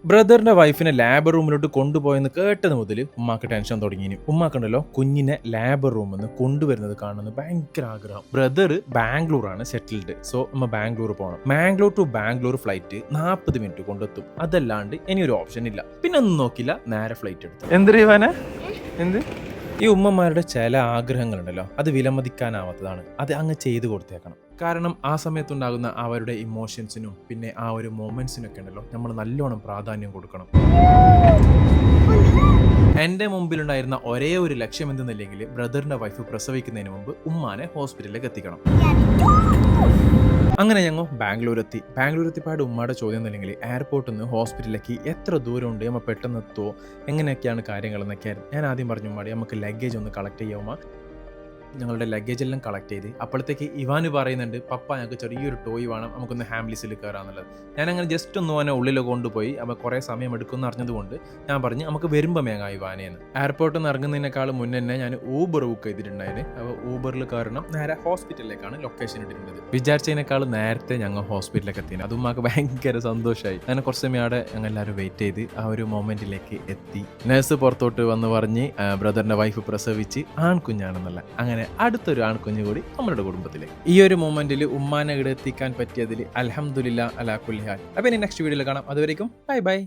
ബ്രദറിന്റെ വൈഫിനെ ലാബ് റൂമിലോട്ട് കൊണ്ടുപോയെന്ന് കേട്ടത് മുതൽ ഉമ്മാക്ക് ടെൻഷൻ തുടങ്ങി. ഉമ്മാക്കുണ്ടല്ലോ കുഞ്ഞിനെ ലാബ് റൂമിൽ നിന്ന് കൊണ്ടുവരുന്നത് കാണുന്നത് ഭയങ്കര ആഗ്രഹം. Brother ബാംഗ്ലൂരാണ് settled. സോ ഉമ്മ ബാംഗ്ലൂർ പോകണം. Mangalore to Bangalore flight 40 minute കൊണ്ടെത്തും. അതല്ലാണ്ട് ഇനിയൊരു ഓപ്ഷൻ ഇല്ല. പിന്നെ ഒന്നും നോക്കില്ല, നേരെ ഫ്ലൈറ്റ് എടുത്തു. എന്ത് ഈ ഉമ്മമാരുടെ ചില ആഗ്രഹങ്ങളുണ്ടല്ലോ, അത് വിലമതിക്കാനാവാത്തതാണ്. അത് അങ്ങ് ചെയ്തു കൊടുത്തേക്കണം. കാരണം ആ സമയത്തുണ്ടാകുന്ന അവരുടെ ഇമോഷൻസിനും പിന്നെ ആ ഒരു മൊമെന്റ്സിനൊക്കെ ഉണ്ടല്ലോ നമ്മൾ നല്ലോണം പ്രാധാന്യം കൊടുക്കണം. എൻ്റെ മുമ്പിലുണ്ടായിരുന്ന ഒരേ ഒരു ലക്ഷ്യം എന്തെന്നില്ലെങ്കിൽ ബ്രദറിന്റെ വൈഫ് പ്രസവിക്കുന്നതിന് മുമ്പ് ഉമ്മാനെ ഹോസ്പിറ്റലിലേക്ക് എത്തിക്കണം. അങ്ങനെ ഞങ്ങൾ ബാംഗ്ലൂർ എത്തിപ്പാട് ഉമ്മയുടെ ചോദ്യം എന്നില്ലെങ്കിൽ എയർപോർട്ടിൽ നിന്ന് ഹോസ്പിറ്റലിലേക്ക് എത്ര ദൂരമുണ്ട്, നമ്മൾ പെട്ടെന്ന് എത്തുമോ, എങ്ങനെയൊക്കെയാണ് കാര്യങ്ങൾ എന്നൊക്കെയായിരുന്നു. ഞാൻ ആദ്യം പറഞ്ഞു ഉമ്മാടി നമുക്ക് ലഗേജ് ഒന്ന് കളക്ട് ചെയ്യാമോ. ഞങ്ങളുടെ ലഗേജ് എല്ലാം കളക്ട് ചെയ്ത് അപ്പോഴത്തേക്ക് ഇവാന് പറയുന്നുണ്ട്, പപ്പ ഞങ്ങൾക്ക് ചെറിയൊരു ടോയ് വേണം, നമുക്കൊന്ന് ഹാംലിസിൽ കയറാന്നുള്ളത്. ഞാനങ്ങനെ ജസ്റ്റ് ഒന്ന് അവനെ ഉള്ളിൽ കൊണ്ടുപോയി. അപ്പോൾ കുറേ സമയം എടുക്കുമെന്ന് അറിഞ്ഞതുകൊണ്ട് ഞാൻ പറഞ്ഞു നമുക്ക് വരുമ്പോൾ മേങ്ങാം ഇവാനെന്ന്. എയർപോർട്ടിൽ നിന്ന് ഇറങ്ങുന്നതിനേക്കാൾ മുന്നേ തന്നെ ഞാൻ ഊബർ ബുക്ക് ചെയ്തിട്ടുണ്ടായിരുന്നു. അപ്പോൾ ഊബറിൽ കയറണം, നേരെ ഹോസ്പിറ്റലിലേക്കാണ് ലൊക്കേഷൻ ഇട്ടിട്ടുള്ളത്. വിചാരിച്ചതിനേക്കാൾ നേരത്തെ ഞങ്ങൾ ഹോസ്പിറ്റലിലേക്ക് എത്തി. അതും നമുക്ക് ഭയങ്കര സന്തോഷമായി. അങ്ങനെ കുറച്ച് സമയം അവിടെ ഞങ്ങൾ എല്ലാവരും വെയിറ്റ് ചെയ്ത് ആ ഒരു മൊമെന്റിലേക്ക് എത്തി. നഴ്സ് പുറത്തോട്ട് വന്ന് പറഞ്ഞ് ബ്രദറിന്റെ വൈഫ് പ്രസവിച്ച് ആൺകുഞ്ഞാണെന്നല്ല. അങ്ങനെ അടുത്തൊരു ആൺകുഞ്ഞു കൂടി നമ്മുടെ കുടുംബത്തിലേക്ക്. ഈ ഒരു മൊമെന്റിൽ ഉമ്മാനെ ഇവിടെ എത്തിക്കാൻ പറ്റിയതിൽ അൽഹംദുലില്ലാ അലാ കുല്ലി ഹാൽ. അപ്പൊ ഇനി നെക്സ്റ്റ് വീഡിയോയിൽ കാണാം. അതുവരേക്കും ബൈ ബൈ.